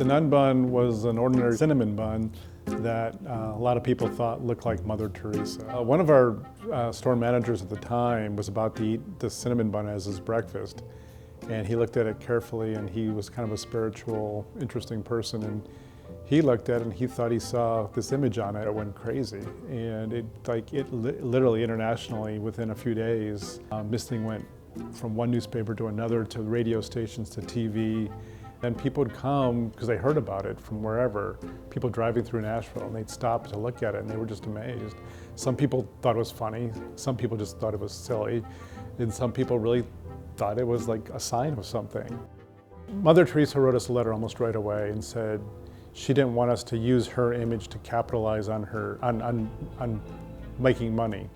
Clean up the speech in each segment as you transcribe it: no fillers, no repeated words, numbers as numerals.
The Nun Bun was an ordinary cinnamon bun that a lot of people thought looked like Mother Teresa. One of our store managers at the time was about to eat the cinnamon bun as his breakfast, and he looked at it carefully, and he was kind of a spiritual, interesting person, and he looked at it and he thought he saw this image on it. It went crazy, and literally internationally within a few days, this thing went from one newspaper to another, to radio stations, to TV. And people would come because they heard about it from wherever, people driving through Nashville, and they'd stop to look at it and they were just amazed. Some people thought it was funny, some people just thought it was silly, and some people really thought it was like a sign of something. Mother Teresa wrote us a letter almost right away and said she didn't want us to use her image to capitalize on making money.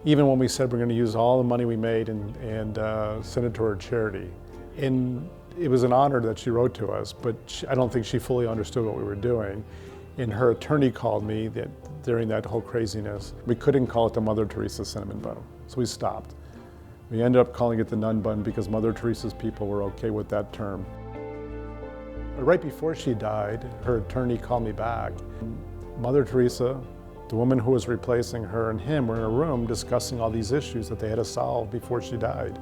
Even when we said we're going to use all the money we made and send it to her charity. And it was an honor that she wrote to us, but I don't think she fully understood what we were doing. And her attorney called me during that whole craziness. We couldn't call it the Mother Teresa cinnamon bun, so we stopped. We ended up calling it the Nun Bun because Mother Teresa's people were okay with that term. But right before she died, her attorney called me back. Mother Teresa, the woman who was replacing her, and him were in a room discussing all these issues that they had to solve before she died.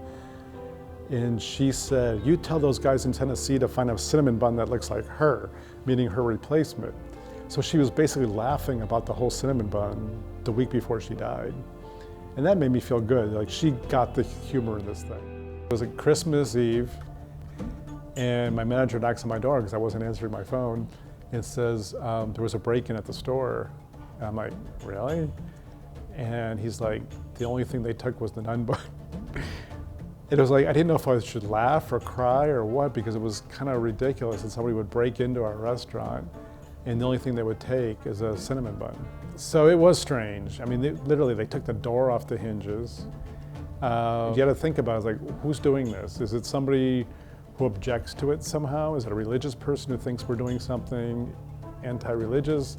And she said, "You tell those guys in Tennessee to find a cinnamon bun that looks like her," meaning her replacement. So she was basically laughing about the whole cinnamon bun the week before she died. And that made me feel good, like she got the humor in this thing. It was a Christmas Eve, and my manager knocks on my door because I wasn't answering my phone. It says, there was a break-in at the store. And I'm like, really? And he's like, the only thing they took was the Nun Bun. It was like, I didn't know if I should laugh or cry or what, because it was kind of ridiculous that somebody would break into our restaurant and the only thing they would take is a cinnamon bun. So it was strange. I mean, literally they took the door off the hinges. You got to think about it, like, who's doing this? Is it somebody who objects to it somehow? Is it a religious person who thinks we're doing something anti-religious?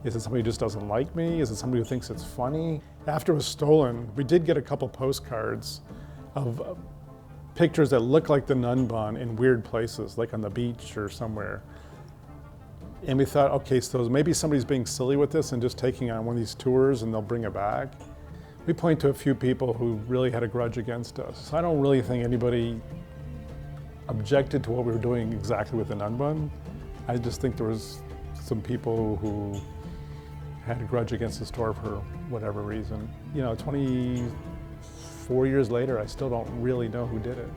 Is it somebody who just doesn't like me? Is it somebody who thinks it's funny? After it was stolen, we did get a couple postcards of pictures that look like the Nun Bun in weird places, like on the beach or somewhere. And we thought, okay, so maybe somebody's being silly with this and just taking on one of these tours and they'll bring it back. We point to a few people who really had a grudge against us. I don't really think anybody objected to what we were doing exactly with the Nun Bun. I just think there was some people who had a grudge against the store for whatever reason. You know, 24 years later, I still don't really know who did it.